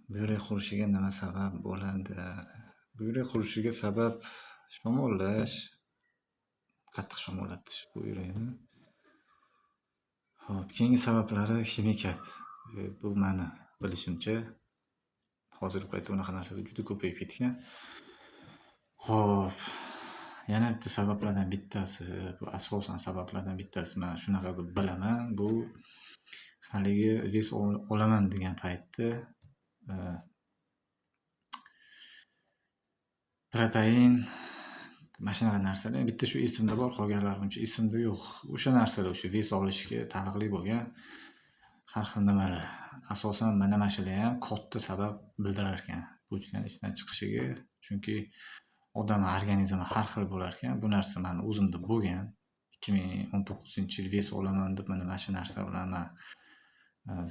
Buyrak qurishiga nima sabab bo'ladi? Buyrak qurishiga sabab shamollash, qattiq shamollatish buyrakni. Hop, keyingi sabablari himikat. Bu mani bilishimcha hozirgi paytda unaqa narsalar juda ko'payib ketgan. Hop, yana bitta sabablardan bittasi, bu asosan sabablardan bittasi men shunaqa deb bilaman. Bu haligi vес olaman degan paytda protein mana shunaqa narsalar bitta shu esimda bor, qolganlari uncha esimda yo'q. O'sha narsalar o'sha vес olishga taalluqli bo'lgan har xil nimalar. Asosan mana shular ham katta sabab bildirar ekan pochkani ishdan chiqishiga. Chunki odam organizmi har xil bo'lar ekan. Bu narsa meni o'zimda bo'lgan. 2019-yil vес olaman deb mana shu narsa bilan men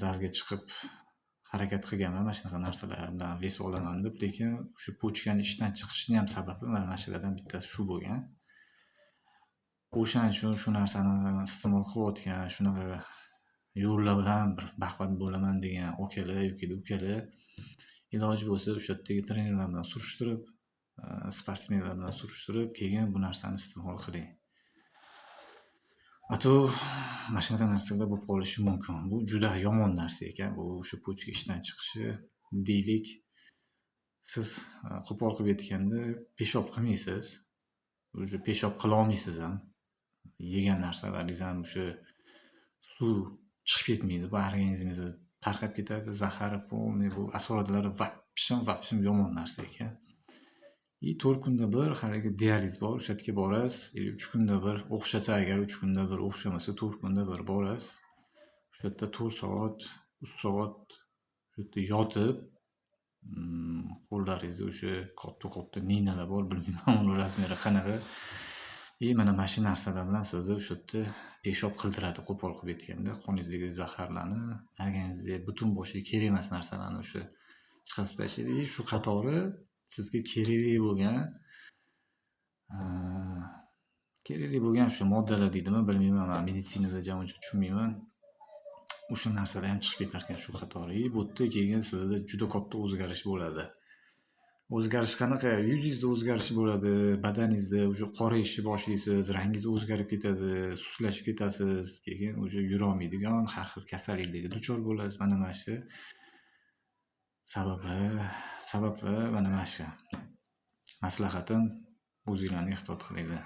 zalga chiqib harakat qilganman, mana shunaqa narsalar bilan vес olaman deb, lekin shu pochkani ishdan chiqishini ham sababi mana shulardan bittasi shu bo'lgan. O'shaning uchun shu narsani iste'mol qilayotgan, shunaqa yo'llar bilan bir baquvvat bo'laman degan akalar yoki ukalar iloji bo'lsa o'sha yerdagi trenerlar bilan surishtirib, sportsmenlar bilan surishtirib, keyin bu narsani iste'mol qiling. Ato mana shunaqa narsalar bo'lib qolishi mumkin. Bu juda yomon narsa ekan. Bu o'sha pochka ishdan chiqishi. Deylik, siz qo'pol qilib aytganda peshob qilmaysiz. O'sha peshob qila olmaysiz ham. Yegan narsalaringiz ham o'sha suv chiqib ketmaydi. Bu organizmingizga tarqab ketadi. Zahari полный, bu asoratlari vapshim yomon narsa ekan. 4 kunda bir haligi dializ bor, o'sha yerga borasiz. 3 kunda bir o'xshasa agar 3 kunda bir, o'xshamasa 4 kunda bir borasiz. O'sha yerda 4 soat, 3 soat o'sha yerda yotib, qo'llaringizda o'sha katta ninalar bor, bilmayman uni razmeri qanaqa. Mana shu narsalar bilan sizni o'sha yerda peshob qildiradi, qo'pol qilib aytganda, qoningizdagi zaharlarni, organizmingizga butun boshiga kerak emas narsalarni o'sha chiqarib tashlaydi. Shu qatori sizga kerakli bo'lgan o'sha moddalar deydimi, bilmayman, men meditsinada uncha tushunmayman. O'sha narsalar ham chiqib ketar ekan shu qatori. Bu yerda keyin sizda juda katta o'zgarish bo'ladi. O'zgarish qanaqa? Yuzingizda o'zgarish bo'ladi, badaningizda o'sha qorayishni boshlaysiz, rangingiz o'zgarib ketadi, suslashib ketasiz, keyin o'sha yurolmaydigan har xil kasalliklarga duchor bo'lasiz. Mana shu sabablar mana shu. Maslahatim, o'zinglarni ehtiyot qilinglar.